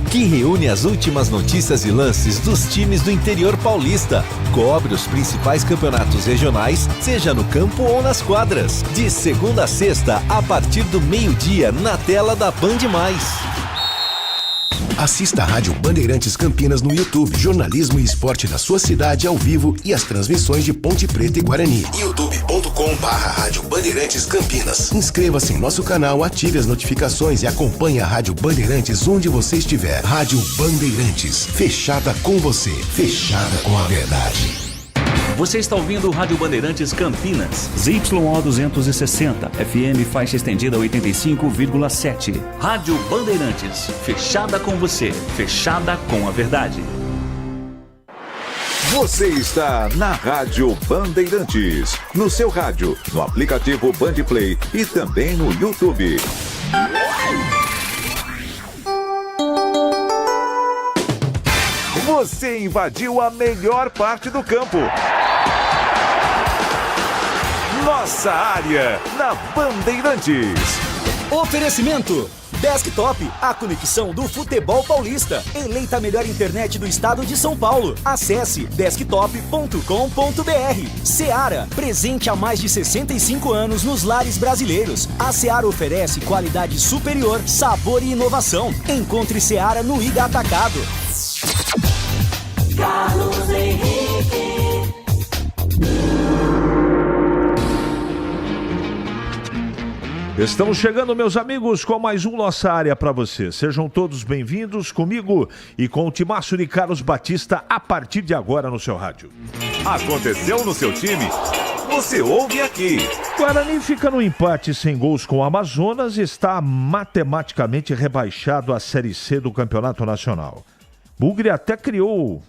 que reúne as últimas notícias e lances dos times do interior paulista. Cobre os principais campeonatos regionais, seja no campo ou nas quadras. De segunda a sexta, a partir do meio-dia, na tela da Band+. Assista a Rádio Bandeirantes Campinas no YouTube. Jornalismo e esporte da sua cidade ao vivo e as transmissões de Ponte Preta e Guarani. youtube.com/Rádio Bandeirantes Campinas. Inscreva-se em nosso canal, ative as notificações e acompanhe a Rádio Bandeirantes onde você estiver. Rádio Bandeirantes, fechada com você, fechada com a verdade. Você está ouvindo o Rádio Bandeirantes Campinas. ZYO 260, FM faixa estendida 85,7. Rádio Bandeirantes, fechada com você, fechada com a verdade. Você está na Rádio Bandeirantes, no seu rádio, no aplicativo Bandplay e também no YouTube. Você invadiu a melhor parte do campo. Nossa área, na Bandeirantes. Oferecimento Desktop, a conexão do futebol paulista. Eleita a melhor internet do estado de São Paulo. Acesse desktop.com.br. Seara, presente há mais de 65 anos nos lares brasileiros. A Seara oferece qualidade superior, sabor e inovação. Encontre Seara no Ida Atacado. Carlos Henrique. Estamos chegando, meus amigos, com mais um Nossa Área para você. Sejam todos bem-vindos comigo e com o timaço de Carlos Batista a partir de agora no seu rádio. Aconteceu no seu time? Você ouve aqui. Guarani fica no empate sem gols com o Amazonas e está matematicamente rebaixado à Série C do Campeonato Nacional. Bugre até criou,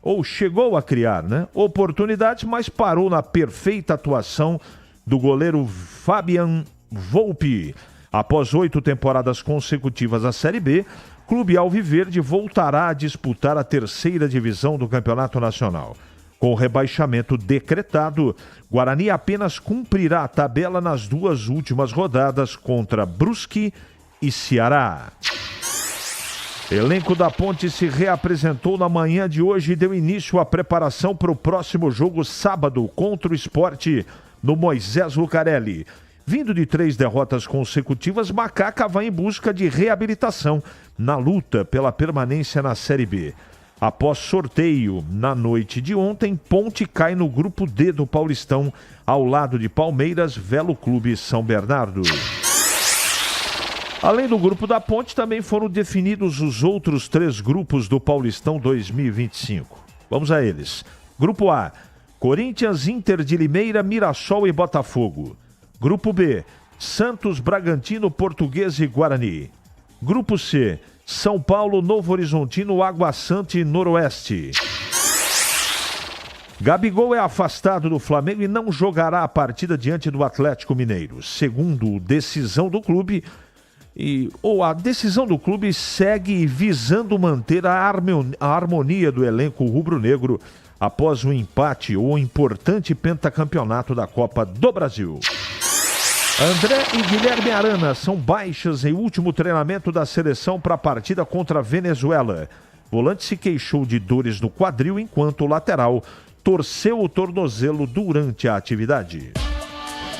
ou chegou a criar, oportunidades, mas parou na perfeita atuação do goleiro Fabian Volpi. Após 8 temporadas consecutivas na Série B, Clube Alviverde voltará a disputar a terceira divisão do Campeonato Nacional. Com o rebaixamento decretado, Guarani apenas cumprirá a tabela nas 2 últimas rodadas contra Brusque e Ceará. Elenco da Ponte se reapresentou na manhã de hoje e deu início à preparação para o próximo jogo sábado contra o Sport no Moisés Lucarelli. Vindo de 3 derrotas consecutivas, Macaca vai em busca de reabilitação na luta pela permanência na Série B. Após sorteio na noite de ontem, Ponte cai no grupo D do Paulistão, ao lado de Palmeiras, Velo Clube São Bernardo. Além do grupo da Ponte, também foram definidos os outros 3 grupos do Paulistão 2025. Vamos a eles. Grupo A, Corinthians, Inter de Limeira, Mirassol e Botafogo. Grupo B, Santos, Bragantino, Português e Guarani. Grupo C, São Paulo, Novo Horizontino, Água Santa e Noroeste. Gabigol é afastado do Flamengo e não jogará a partida diante do Atlético Mineiro. Segundo decisão do clube, a decisão do clube segue visando manter a harmonia do elenco rubro-negro após o empate ou importante pentacampeonato da Copa do Brasil. André e Guilherme Arana são baixas em último treinamento da seleção para a partida contra a Venezuela. Volante se queixou de dores no quadril enquanto o lateral torceu o tornozelo durante a atividade.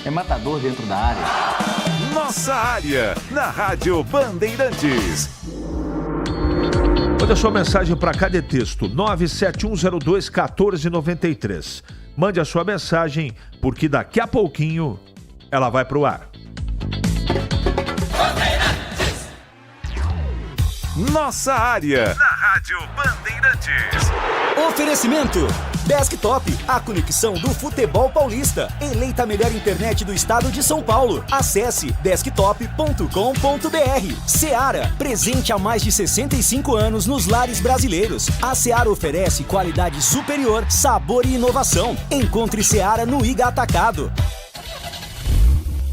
É matador dentro da área. Nossa área, na Rádio Bandeirantes. Mande a sua mensagem para cá de texto, 971021493. Mande a sua mensagem, porque daqui a pouquinho ela vai pro ar. Nossa área, na Rádio Bandeirantes. Oferecimento Desktop, a conexão do futebol paulista. Eleita a melhor internet do estado de São Paulo. Acesse desktop.com.br. Seara, presente há mais de 65 anos nos lares brasileiros. A Seara oferece qualidade superior, sabor e inovação. Encontre Seara no Iga Atacado.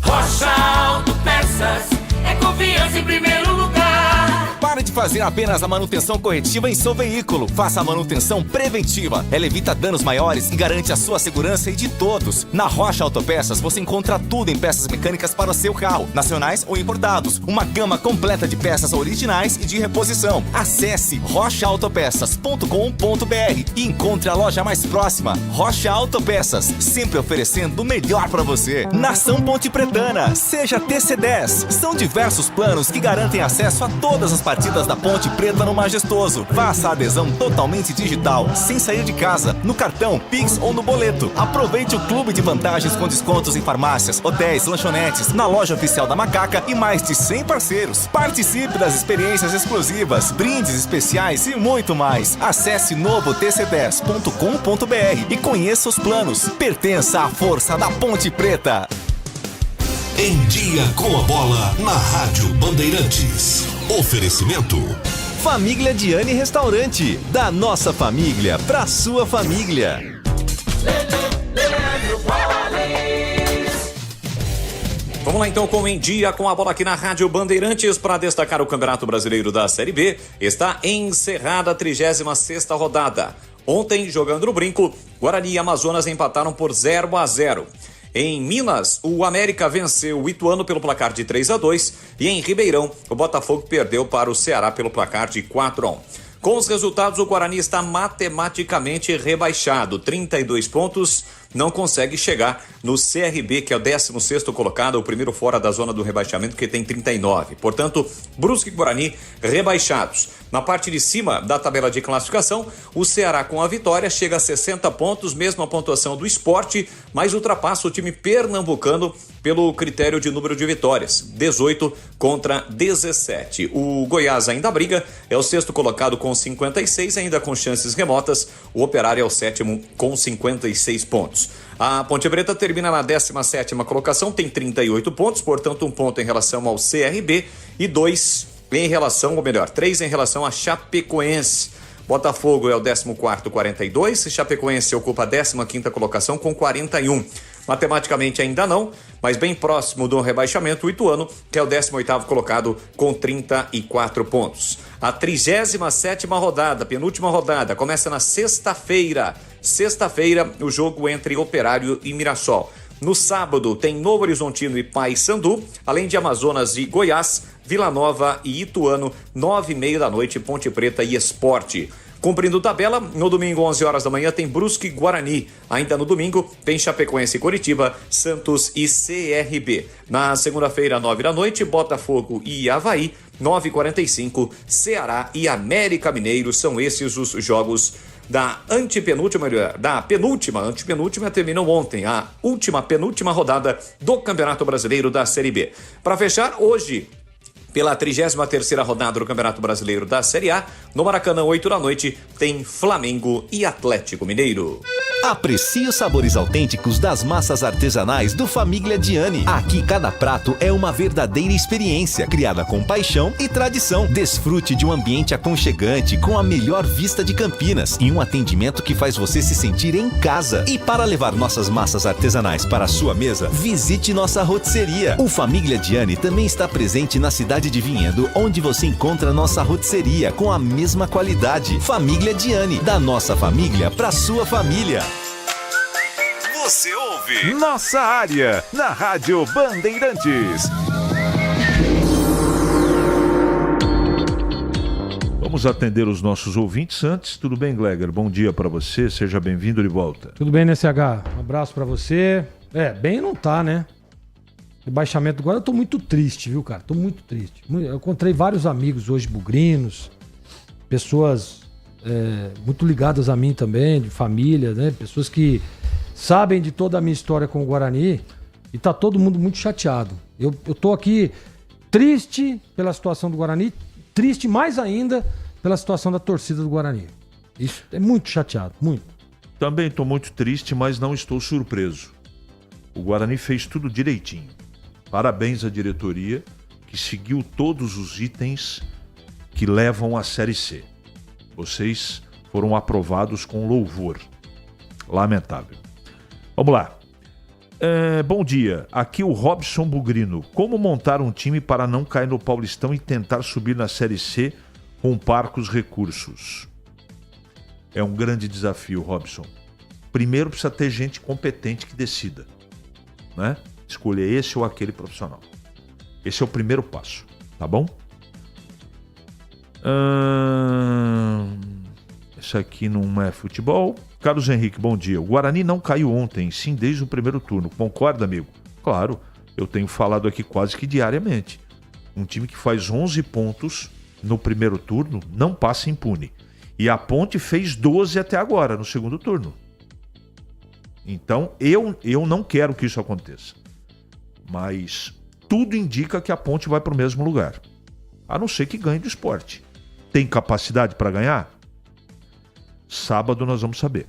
Rocha Auto Peças é confiança em primeiro lugar. Para Pare de fazer apenas a manutenção corretiva em seu veículo. Faça a manutenção preventiva. Ela evita danos maiores e garante a sua segurança e de todos. Na Rocha Autopeças você encontra tudo em peças mecânicas para o seu carro, nacionais ou importados. Uma gama completa de peças originais e de reposição. Acesse rochaautopeças.com.br e encontre a loja mais próxima. Rocha Autopeças, sempre oferecendo o melhor para você. Nação Ponte Pretana, seja TC10. São diversos planos que garantem acesso a todas as partidas da Ponte Preta no Majestoso. Faça a adesão totalmente digital, sem sair de casa, no cartão, Pix ou no boleto. Aproveite o clube de vantagens com descontos em farmácias, hotéis, lanchonetes, na loja oficial da Macaca e mais de 100 parceiros. Participe das experiências exclusivas, brindes especiais e muito mais. Acesse novotc10.com.br e conheça os planos. Pertença à força da Ponte Preta. Em Dia com a Bola, na Rádio Bandeirantes. Oferecimento. Família Diani Restaurante. Da nossa família pra sua família. Vamos lá então com Em Dia com a Bola aqui na Rádio Bandeirantes para destacar o Campeonato Brasileiro da Série B. Está encerrada a 36ª rodada. Ontem, jogando no Brinco, Guarani e Amazonas empataram por 0-0. Em Minas, o América venceu o Ituano pelo placar de 3-2 e em Ribeirão, o Botafogo perdeu para o Ceará pelo placar de 4-1. Com os resultados, o Guarani está matematicamente rebaixado, 32 pontos, não consegue chegar no CRB, que é o 16º colocado, o primeiro fora da zona do rebaixamento, que tem 39. Portanto, Brusque e Guarani rebaixados. Na parte de cima da tabela de classificação, o Ceará com a vitória chega a 60 pontos, mesma pontuação do Sport, mas ultrapassa o time pernambucano pelo critério de número de vitórias, 18 contra 17. O Goiás ainda briga, é o 6º colocado com 56, ainda com chances remotas. O Operário é o 7º com 56 pontos. A Ponte Preta termina na 17ª colocação, tem 38 pontos, portanto 1 ponto em relação ao CRB e 2 em relação, ou melhor, 3 em relação a Chapecoense. Botafogo é o 14º, 42, Chapecoense ocupa a 15ª colocação com 41. Matematicamente ainda não, mas bem próximo do rebaixamento, o Ituano, que é o 18º colocado com 34 pontos. A 37ª rodada, penúltima rodada, começa na sexta-feira. Sexta-feira, o jogo entre Operário e Mirassol. No sábado, tem Novo Horizontino e Paysandu, além de Amazonas e Goiás, Vila Nova e Ituano, 9h30 da noite, Ponte Preta e Sport. Cumprindo tabela, no domingo, 11 horas da manhã, tem Brusque e Guarani. Ainda no domingo, tem Chapecoense e Coritiba, Santos e CRB. Na segunda-feira, 9 da noite, Botafogo e Avaí, 9h45, Ceará e América Mineiro. São esses os jogos da antepenúltima terminou ontem, a penúltima rodada do Campeonato Brasileiro da Série B. Para fechar, hoje, pela 33ª rodada do Campeonato Brasileiro da Série A, no Maracanã, 8 da noite, tem Flamengo e Atlético Mineiro. Aprecie os sabores autênticos das massas artesanais do Família Diani. Aqui cada prato é uma verdadeira experiência, criada com paixão e tradição. Desfrute de um ambiente aconchegante, com a melhor vista de Campinas e um atendimento que faz você se sentir em casa. E para levar nossas massas artesanais para a sua mesa, visite nossa rotisseria. O Família Diani também está presente na cidade de Vinhedo, onde você encontra nossa rotisseria com a mesma qualidade. Família Diani, da nossa família para sua família. Você ouve Nossa Área, na Rádio Bandeirantes. Vamos atender os nossos ouvintes antes. Tudo bem, Gleger? Bom dia para você, seja bem-vindo de volta. Tudo bem, NSH? Um abraço para você. Bem não tá, né? Rebaixamento agora, eu tô muito triste, viu, cara? Tô muito triste. Eu encontrei vários amigos hoje, bugrinos, pessoas muito ligadas a mim também, de família, né? Pessoas que sabem de toda a minha história com o Guarani e tá todo mundo muito chateado. Eu tô aqui triste pela situação do Guarani, triste mais ainda pela situação da torcida do Guarani. Isso é muito chateado, muito. Também estou muito triste, mas não estou surpreso. O Guarani fez tudo direitinho. Parabéns à diretoria, que seguiu todos os itens que levam à Série C. Vocês foram aprovados com louvor. Lamentável. Vamos lá. Bom dia. Aqui o Robson Bugrino. Como montar um time para não cair no Paulistão e tentar subir na Série C com parcos recursos. É um grande desafio, Robson. Primeiro precisa ter gente competente que decida, né? Escolher esse ou aquele profissional. Esse é o primeiro passo, tá bom? Isso aqui não é futebol. Carlos Henrique, bom dia. O Guarani não caiu ontem, sim desde o primeiro turno. Concorda, amigo? Claro, eu tenho falado aqui quase que diariamente. Um time que faz 11 pontos no primeiro turno não passa impune. E a Ponte fez 12 até agora, no segundo turno. Então, eu não quero que isso aconteça. Mas tudo indica que a Ponte vai para o mesmo lugar. A não ser que ganhe do Sport. Tem capacidade para ganhar? Sábado nós vamos saber.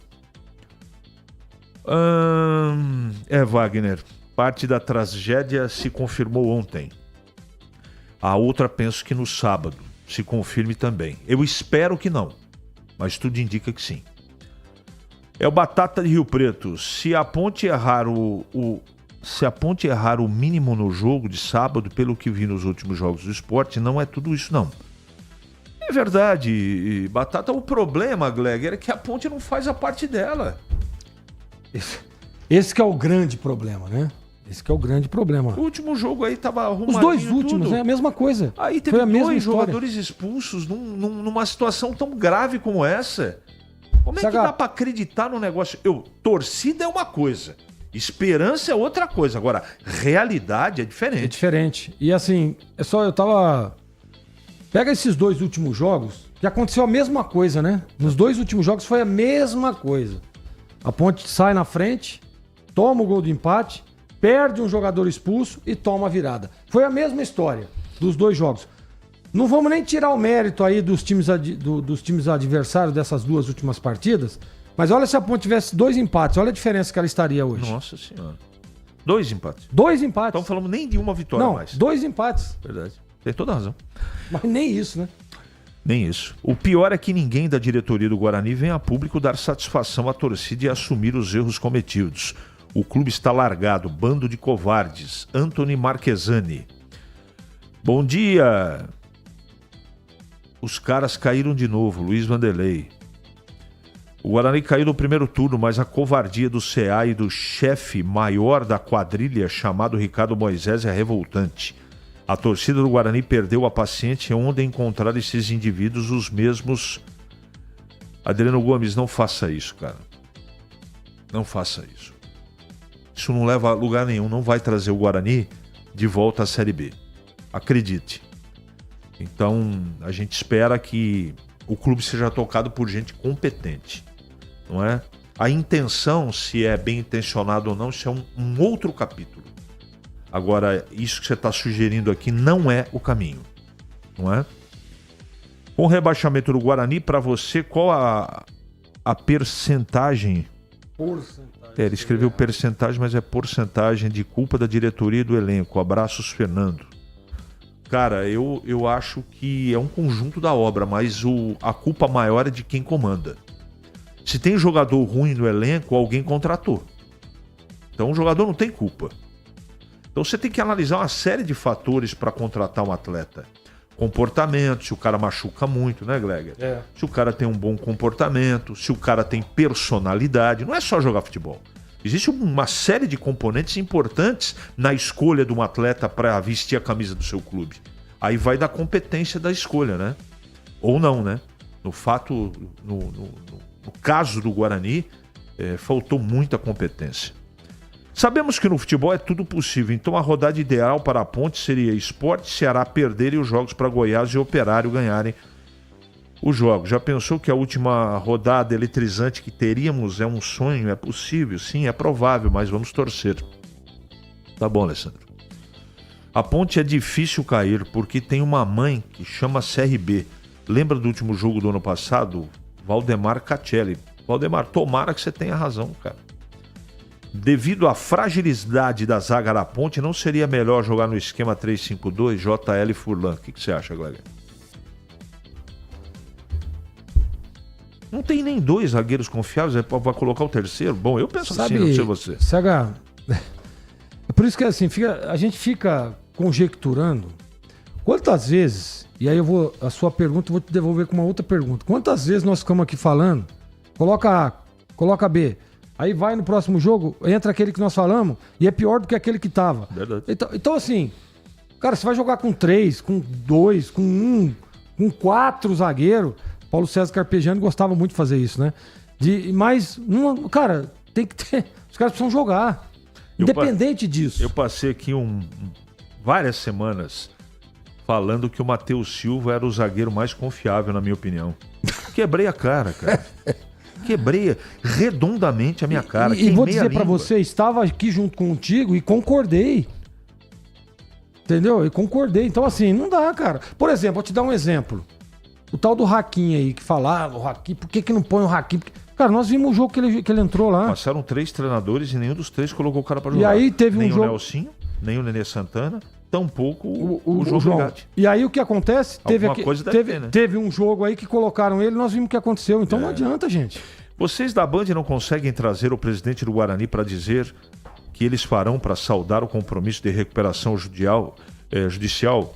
Wagner. Parte da tragédia se confirmou ontem. A outra penso que no sábado se confirme também. Eu espero que não, mas tudo indica que sim. É o Batata de Rio Preto. Se a Ponte errar o mínimo no jogo de sábado, pelo que vi nos últimos jogos do Sport, não é tudo isso não. É verdade, Batata. O problema, Gleger, é que a Ponte não faz a parte dela. Esse que é o grande problema, né? Esse que é o grande problema. O último jogo aí tava arrumadinho. Os dois últimos, tudo. É a mesma coisa. Aí teve Foi a mesma dois história. jogadores expulsos numa situação tão grave como essa. Como é que dá pra acreditar no negócio? Torcida é uma coisa, esperança é outra coisa. Agora, realidade é diferente. É diferente. E assim, pega esses dois últimos jogos, que aconteceu a mesma coisa, né? Nos dois últimos jogos foi a mesma coisa. A Ponte sai na frente, toma o gol do empate, perde um jogador expulso e toma a virada. Foi a mesma história dos dois jogos. Não vamos nem tirar o mérito aí dos times adversários dessas duas últimas partidas, mas olha se a Ponte tivesse 2 empates, olha a diferença que ela estaria hoje. Nossa Senhora. 2 empates. 2 empates. Estamos falando nem de uma vitória mais. 2 empates. Verdade. Tem toda a razão. Mas nem isso, né? Nem isso. O pior é que ninguém da diretoria do Guarani vem a público dar satisfação à torcida e assumir os erros cometidos. O clube está largado, bando de covardes. Anthony Marquesani. Bom dia. Os caras caíram de novo, Luiz Vanderlei. O Guarani caiu no primeiro turno, mas a covardia do CA e do chefe maior da quadrilha, chamado Ricardo Moisés, é revoltante. A torcida do Guarani perdeu a paciência onde encontrar esses indivíduos os mesmos. Adriano Gomes, não faça isso, cara. Não faça isso. Isso não leva a lugar nenhum, não vai trazer o Guarani de volta à Série B. Acredite. Então, a gente espera que o clube seja tocado por gente competente, não é? A intenção, se é bem intencionado ou não, isso é um outro capítulo. Agora, isso que você está sugerindo aqui não é o caminho, não é? Com o rebaixamento do Guarani, para você, qual a percentagem? Ele escreveu percentagem, mas é porcentagem de culpa da diretoria e do elenco. Abraços, Fernando. Cara, eu acho que é um conjunto da obra, mas a culpa maior é de quem comanda. Se tem jogador ruim no elenco, alguém contratou. Então o jogador não tem culpa. Então você tem que analisar uma série de fatores para contratar um atleta. Comportamento, se o cara machuca muito, né, Gleger? Se o cara tem um bom comportamento, se o cara tem personalidade. Não é só jogar futebol. Existe uma série de componentes importantes na escolha de um atleta para vestir a camisa do seu clube. Aí vai da competência da escolha, né? Ou não, né? No caso do Guarani, faltou muita competência. Sabemos que no futebol é tudo possível, então a rodada ideal para a Ponte seria Sport, Ceará perderem os jogos para Goiás e Operário ganharem os jogos. Já pensou que a última rodada eletrizante que teríamos é um sonho? É possível? Sim, é provável, mas vamos torcer. Tá bom, Alessandro. A Ponte é difícil cair porque tem uma mãe que chama CRB. Lembra do último jogo do ano passado? Valdemar Catelli. Valdemar, tomara que você tenha razão, cara. Devido à fragilidade da zaga da Ponte, não seria melhor jogar no esquema 3-5-2, JL e Furlan? O que você acha, Gleger? Não tem nem 2 zagueiros confiáveis, vai colocar o terceiro? Bom, eu penso assim, não sei você. Cega, é por isso que assim, a gente fica conjecturando Quantas vezes, e aí a sua pergunta eu vou te devolver com uma outra pergunta. Quantas vezes nós ficamos aqui falando, coloca A, coloca B, aí vai no próximo jogo, entra aquele que nós falamos e é pior do que aquele que tava. Verdade. Então assim, cara, você vai jogar com 3, com 2, com 1, com 4 zagueiros. Paulo César Carpegiani gostava muito de fazer isso, né? Mas, cara, tem que ter... Os caras precisam jogar. Independente disso. Eu passei aqui várias semanas falando que o Matheus Silva era o zagueiro mais confiável, na minha opinião. Quebrei a cara, cara. Quebrei redondamente a minha cara. E vou dizer pra você, estava aqui junto contigo e concordei. Entendeu? E concordei. Então, assim, não dá, cara. Por exemplo, vou te dar um exemplo. O tal do Hakim aí, que falava, o Hakim, por que não põe o Hakim? Porque, cara, nós vimos o jogo que ele entrou lá. Passaram 3 treinadores e nenhum dos 3 colocou o cara pra jogar. E aí teve nem um jogo... o Nelsinho, nem o Nenê Santana, tampouco o João Brigatti. E aí o que acontece? Teve um jogo aí que colocaram ele, nós vimos o que aconteceu. Então não adianta, gente. Vocês da Band não conseguem trazer o presidente do Guarani para dizer que eles farão para saudar o compromisso de recuperação judicial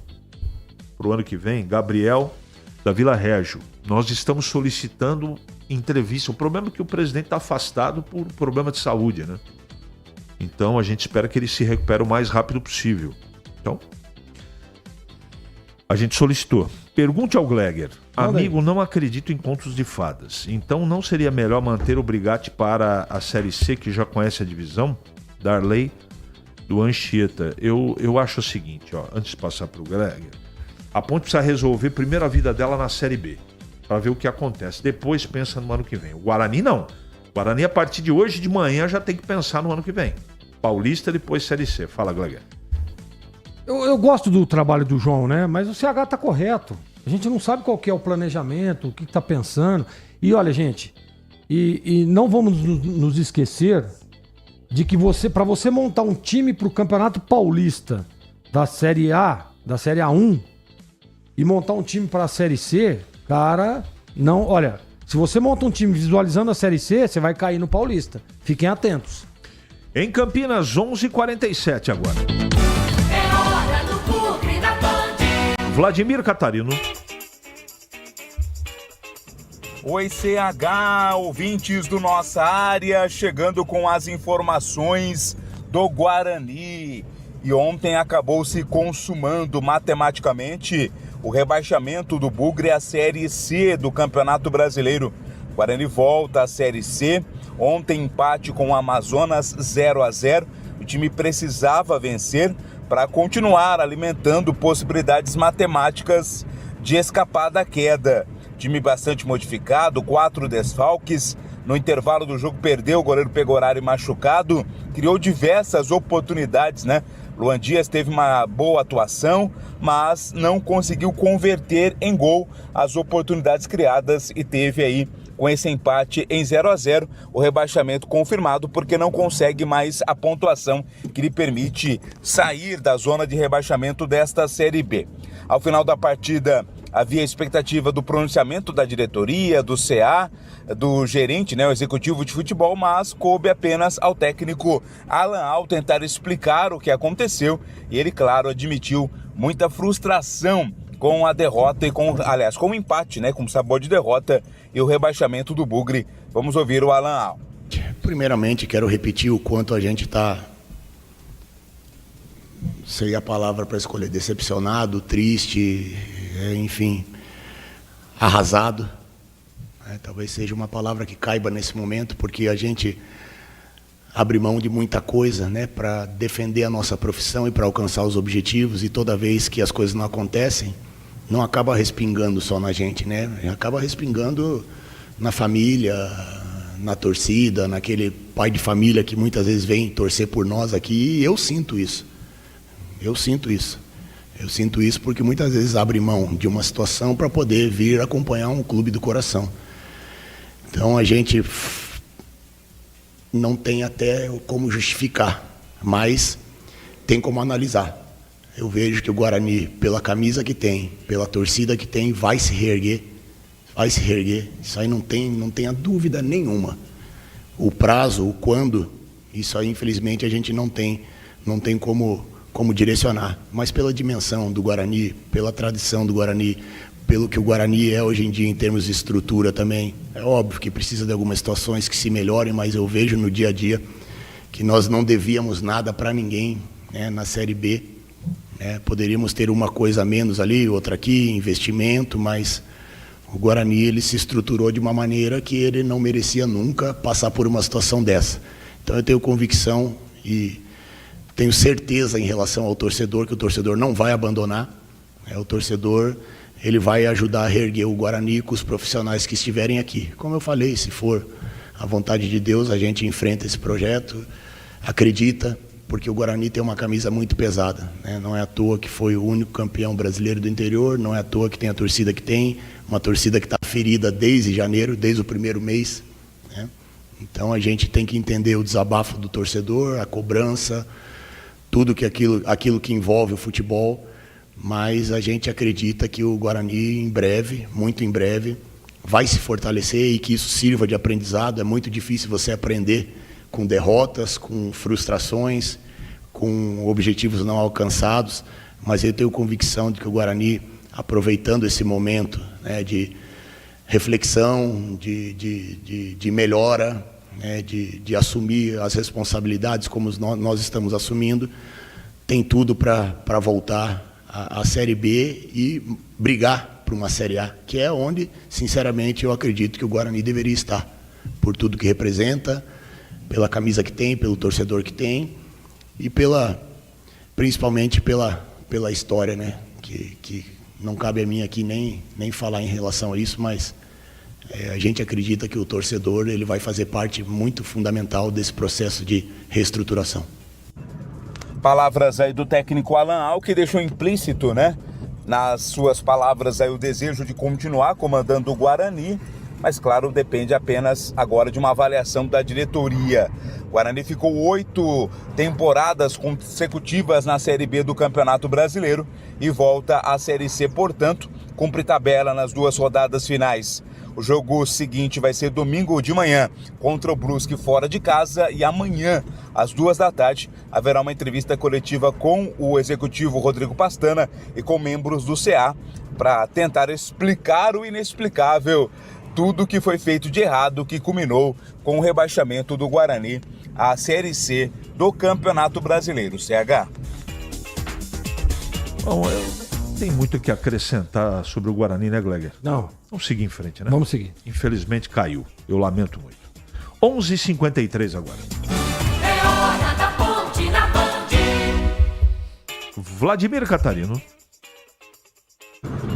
para o ano que vem? Gabriel da Vila Régio. Nós estamos solicitando entrevista. O problema é que o presidente está afastado por problema de saúde, né? Então a gente espera que ele se recupere o mais rápido possível. Então, a gente solicitou. Pergunte ao Gleger. Amigo, não acredito em contos de fadas. Então não seria melhor manter o Brigatti para a Série C, que já conhece a divisão? Darley do Anchieta. Eu acho o seguinte, ó, antes de passar para o Gleger, a Ponte precisa resolver primeiro a vida dela na Série B, para ver o que acontece. Depois pensa no ano que vem. O Guarani não. O Guarani, a partir de hoje de manhã, já tem que pensar no ano que vem. Paulista, depois Série C. Fala, Gleger. Eu gosto do trabalho do João, né? Mas o CH tá correto. A gente não sabe qual que é o planejamento, o que tá pensando. E olha, gente, e não vamos nos esquecer de que para você montar um time pro Campeonato Paulista da Série A, da Série A1, e montar um time para a Série C, cara, não... Olha, se você monta um time visualizando a Série C, você vai cair no Paulista. Fiquem atentos. Em Campinas, 11h47 agora. É hora do Bugre da Band. Vladimir Catarino. Oi, CH, ouvintes do Nossa Área, chegando com as informações do Guarani. E ontem acabou se consumando matematicamente o rebaixamento do Bugre à Série C do Campeonato Brasileiro. O Guarani volta à Série C. Ontem empate com o Amazonas 0-0. O time precisava vencer para continuar alimentando possibilidades matemáticas de escapar da queda. Time bastante modificado, 4 desfalques. No intervalo do jogo perdeu o goleiro Pegorari machucado. Criou diversas oportunidades, né? Luan Dias teve uma boa atuação, mas não conseguiu converter em gol as oportunidades criadas e teve aí, com esse empate em 0-0, o rebaixamento confirmado, porque não consegue mais a pontuação que lhe permite sair da zona de rebaixamento desta Série B. Ao final da partida, havia expectativa do pronunciamento da diretoria, do CA, do gerente, né, o executivo de futebol, mas coube apenas ao técnico Alan Al tentar explicar o que aconteceu e ele, claro, admitiu muita frustração com a derrota e com o empate, né, com sabor de derrota e o rebaixamento do Bugre. Vamos ouvir o Alan Al. Primeiramente, quero repetir o quanto a gente está, sei a palavra para escolher, decepcionado, triste, enfim, arrasado. Talvez seja uma palavra que caiba nesse momento, porque a gente abre mão de muita coisa, né, para defender a nossa profissão e para alcançar os objetivos, e toda vez que as coisas não acontecem, não acaba respingando só na gente, né? Acaba respingando na família, na torcida, naquele pai de família que muitas vezes vem torcer por nós aqui, e eu sinto isso. Eu sinto isso porque muitas vezes abre mão de uma situação para poder vir acompanhar um clube do coração. Então a gente não tem até como justificar, mas tem como analisar. Eu vejo que o Guarani, pela camisa que tem, pela torcida que tem, vai se reerguer. Vai se reerguer. Isso aí não tenha dúvida nenhuma. O prazo, o quando, isso aí infelizmente a gente não tem como como direcionar. Mas pela dimensão do Guarani, pela tradição do Guarani, pelo que o Guarani é hoje em dia em termos de estrutura também, é óbvio que precisa de algumas situações que se melhorem, mas eu vejo no dia a dia que nós não devíamos nada para ninguém, né, na Série B. Poderíamos ter uma coisa a menos ali, outra aqui, investimento, mas o Guarani ele se estruturou de uma maneira que ele não merecia nunca passar por uma situação dessa. Então eu tenho convicção e tenho certeza em relação ao torcedor, que o torcedor não vai abandonar. O torcedor ele vai ajudar a reerguer o Guarani com os profissionais que estiverem aqui. Como eu falei, se for a vontade de Deus, a gente enfrenta esse projeto, acredita, porque o Guarani tem uma camisa muito pesada, né? Não é à toa que foi o único campeão brasileiro do interior, não é à toa que tem a torcida que tem, uma torcida que está ferida desde janeiro, desde o primeiro mês, né? Então a gente tem que entender o desabafo do torcedor, a cobrança, tudo que aquilo que envolve o futebol, mas a gente acredita que o Guarani em breve, muito em breve, vai se fortalecer e que isso sirva de aprendizado. É muito difícil você aprender com derrotas, com frustrações, com objetivos não alcançados, mas eu tenho convicção de que o Guarani, aproveitando esse momento, né, de reflexão, de melhora, né, de assumir as responsabilidades como nós estamos assumindo, tem tudo para voltar à Série B e brigar para uma Série A, que é onde, sinceramente, eu acredito que o Guarani deveria estar, por tudo que representa, pela camisa que tem, pelo torcedor que tem e principalmente pela história, né? Que não cabe a mim aqui nem falar em relação a isso, mas a gente acredita que o torcedor ele vai fazer parte muito fundamental desse processo de reestruturação. Palavras aí do técnico Alan Al, que deixou implícito, né, nas suas palavras aí o desejo de continuar comandando o Guarani, mas claro, depende apenas agora de uma avaliação da diretoria. O Guarani ficou 8 temporadas consecutivas na Série B do Campeonato Brasileiro e volta à Série C, portanto, cumpre tabela nas 2 rodadas finais. O jogo seguinte vai ser domingo de manhã contra o Brusque fora de casa e amanhã, às 14h, haverá uma entrevista coletiva com o executivo Rodrigo Pastana e com membros do CA para tentar explicar o inexplicável, tudo que foi feito de errado que culminou com o rebaixamento do Guarani à Série C do Campeonato Brasileiro. CH. Bom, tem muito o que acrescentar sobre o Guarani, né, Gleger? Não. Vamos seguir em frente, né? Vamos seguir. Infelizmente caiu. Eu lamento muito. 11h53 agora. É hora da Ponte na Band. Vladimir Catarino.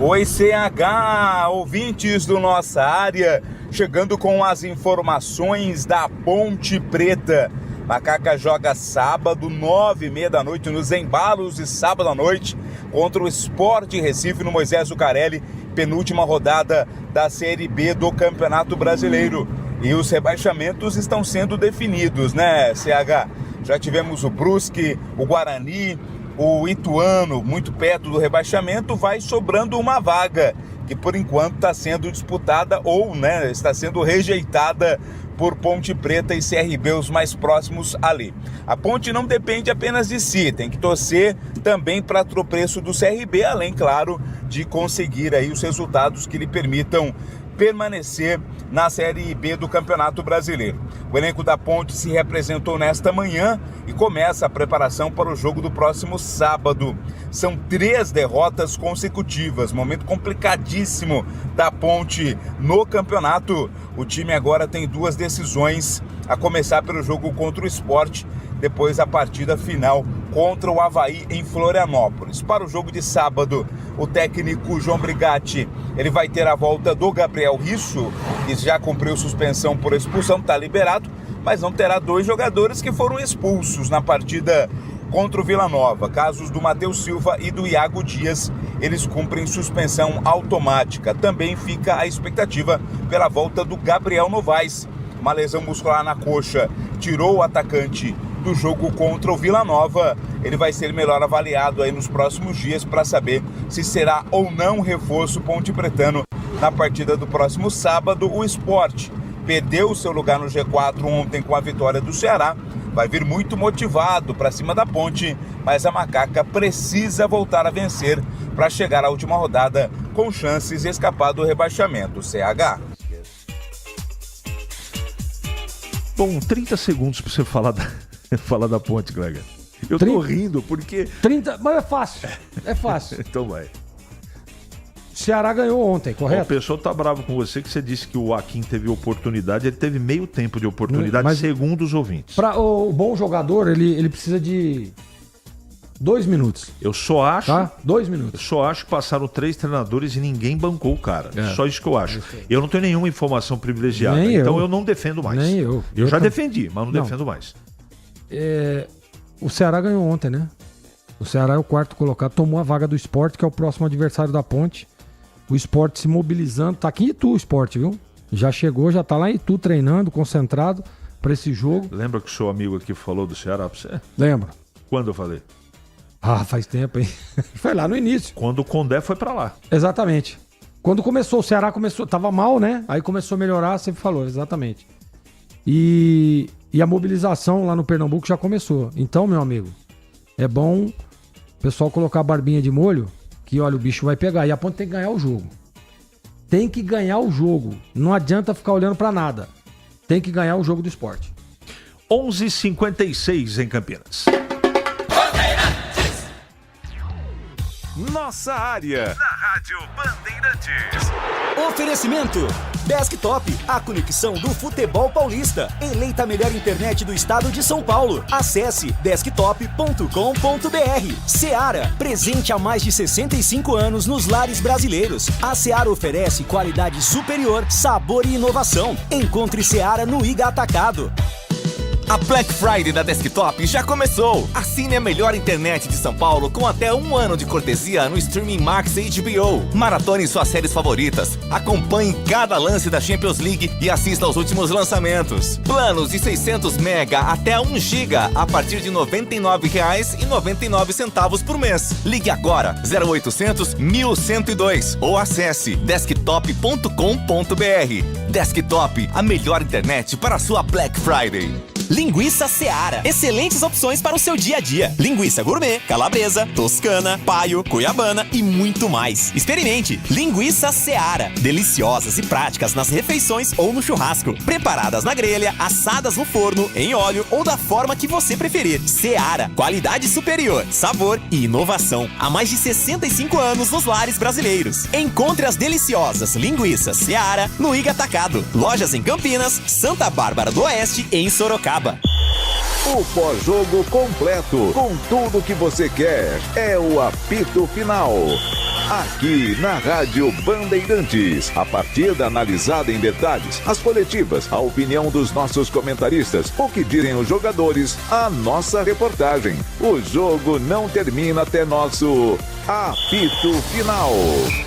Oi, CH, ouvintes do Nossa Área, chegando com as informações da Ponte Preta. Macaca joga sábado, 9h30 da noite, nos embalos de sábado à noite, contra o Sport Recife no Moisés Zucarelli, penúltima rodada da Série B do Campeonato Brasileiro. E os rebaixamentos estão sendo definidos, né, CH? Já tivemos o Brusque, o Guarani, o Ituano, muito perto do rebaixamento, vai sobrando uma vaga, que por enquanto está sendo disputada ou, né, está sendo rejeitada por Ponte Preta e CRB, os mais próximos ali. A Ponte não depende apenas de si, tem que torcer também para tropeço do CRB, além, claro, de conseguir aí os resultados que lhe permitam permanecer na Série B do Campeonato Brasileiro. O elenco da Ponte se representou nesta manhã e começa a preparação para o jogo do próximo sábado. São 3 derrotas consecutivas, momento complicadíssimo da Ponte no campeonato. O time agora tem 2 decisões, a começar pelo jogo contra o Sport, depois a partida final contra o Avaí em Florianópolis. Para o jogo de sábado, o técnico João Brigatti, ele vai ter a volta do Gabriel Risso, que já cumpriu suspensão por expulsão, está liberado, mas não terá 2 jogadores que foram expulsos na partida contra o Vila Nova. Casos do Matheus Silva e do Iago Dias, eles cumprem suspensão automática. Também fica a expectativa pela volta do Gabriel Novaes. Uma lesão muscular na coxa tirou o atacante do jogo contra o Vila Nova. Ele vai ser melhor avaliado aí nos próximos dias para saber se será ou não reforço pontepretano na partida do próximo sábado. O Sport perdeu o seu lugar no G4 ontem com a vitória do Ceará, vai vir muito motivado para cima da Ponte, mas a Macaca precisa voltar a vencer para chegar à última rodada com chances de escapar do rebaixamento. CH. Bom, 30 segundos para você falar da Ponte, Glega. Eu tô rindo porque... 30, mas é fácil. É fácil. Então vai. Ceará ganhou ontem, correto? O pessoal tá bravo com você que você disse que o Akin teve oportunidade. Ele teve meio tempo de oportunidade, mas segundo os ouvintes. Para o bom jogador, ele precisa de 2 minutos. Eu só acho... Tá? 2 minutos. Eu só acho que passaram 3 treinadores e ninguém bancou o cara. Só isso que eu acho. Eu não tenho nenhuma informação privilegiada. Nem então eu não defendo mais. Nem eu. Eu já defendi, mas não defendo mais. O Ceará ganhou ontem, né? O Ceará é o 4º colocado, tomou a vaga do Sport, que é o próximo adversário da Ponte. O Sport se mobilizando, tá aqui em Itu o Sport, viu? Já chegou, já tá lá em Itu treinando, concentrado para esse jogo. Lembra que o seu amigo aqui falou do Ceará pra você? Lembro. Quando eu falei? Faz tempo, hein? Foi lá no início. Quando o Condé foi para lá. Exatamente. Quando começou, o Ceará tava mal, né? Aí começou a melhorar, você falou, exatamente. E a mobilização lá no Pernambuco já começou. Então, meu amigo, é bom o pessoal colocar a barbinha de molho, que olha, o bicho vai pegar. E a Ponte tem que ganhar o jogo. Tem que ganhar o jogo. Não adianta ficar olhando pra nada. Tem que ganhar o jogo do Sport. 11h56 em Campinas. Nossa área, na Rádio Bandeirantes. Oferecimento Desktop, a conexão do futebol paulista. Eleita a melhor internet do estado de São Paulo. Acesse desktop.com.br. Seara, presente há mais de 65 anos nos lares brasileiros. A Seara oferece qualidade superior, sabor e inovação. Encontre Seara no Iga Atacado. A Black Friday da Desktop já começou! Assine a melhor internet de São Paulo com até 1 ano de cortesia no Streaming Max HBO. Maratone suas séries favoritas. Acompanhe cada lance da Champions League e assista aos últimos lançamentos. Planos de 600 mega até 1 giga a partir de R$ 99,99 por mês. Ligue agora 0800 1102 ou acesse desktop.com.br. Desktop, a melhor internet para a sua Black Friday. Linguiça Seara. Excelentes opções para o seu dia a dia. Linguiça gourmet, calabresa, toscana, paio, cuiabana e muito mais. Experimente. Linguiça Seara. Deliciosas e práticas nas refeições ou no churrasco. Preparadas na grelha, assadas no forno, em óleo ou da forma que você preferir. Seara. Qualidade superior, sabor e inovação. Há mais de 65 anos nos lares brasileiros. Encontre as deliciosas linguiças Seara no Iga Atacado. Lojas em Campinas, Santa Bárbara do Oeste e em Sorocaba. O pós-jogo completo, com tudo que você quer, é o apito final. Aqui na Rádio Bandeirantes, a partida analisada em detalhes, as coletivas, a opinião dos nossos comentaristas, o que dizem os jogadores, a nossa reportagem. O jogo não termina até nosso apito final.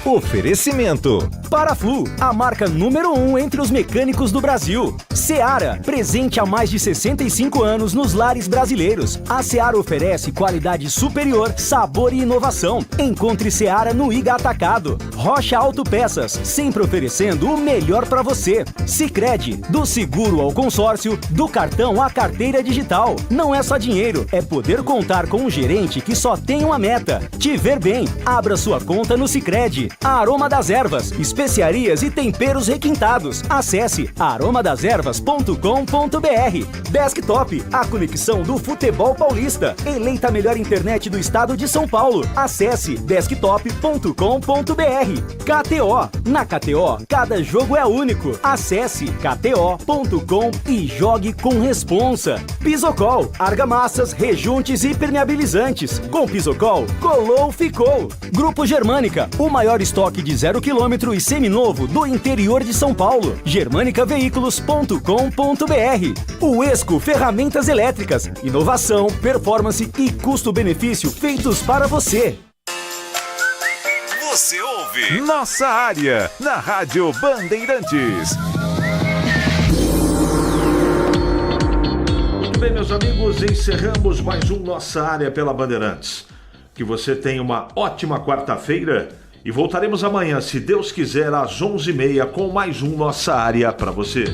Oferecimento Paraflu, a marca número 1 entre os mecânicos do Brasil. Seara, presente há mais de 65 anos nos lares brasileiros. A Seara oferece qualidade superior, sabor e inovação. Encontre Seara no Iga Atacado. Rocha Autopeças, sempre oferecendo o melhor para você. Sicredi, do seguro ao consórcio, do cartão à carteira digital. Não é só dinheiro, é poder contar com um gerente que só tem uma meta: te ver bem. Abra sua conta no Sicredi. Aroma das Ervas, especiarias e temperos requintados. Acesse aromadeservas.com.br. Desktop, a conexão do futebol paulista. Eleita a melhor internet do estado de São Paulo. Acesse desktop.com.br. KTO, na KTO, cada jogo é único. Acesse kto.com e jogue com responsa. Pisocol, argamassas, rejuntes e permeabilizantes. Com Pisocol, colou, ficou. Grupo Germânica, o maior estoque de 0 km e seminovo do interior de São Paulo. germanicaveículos.com.br. O Esco Ferramentas Elétricas, inovação, performance e custo-benefício feitos para você. Você ouve Nossa Área, na Rádio Bandeirantes. Muito bem, meus amigos, encerramos mais um Nossa Área pela Bandeirantes. Que você tenha uma ótima quarta-feira e voltaremos amanhã, se Deus quiser, às 11h30 com mais um Nossa Área para você.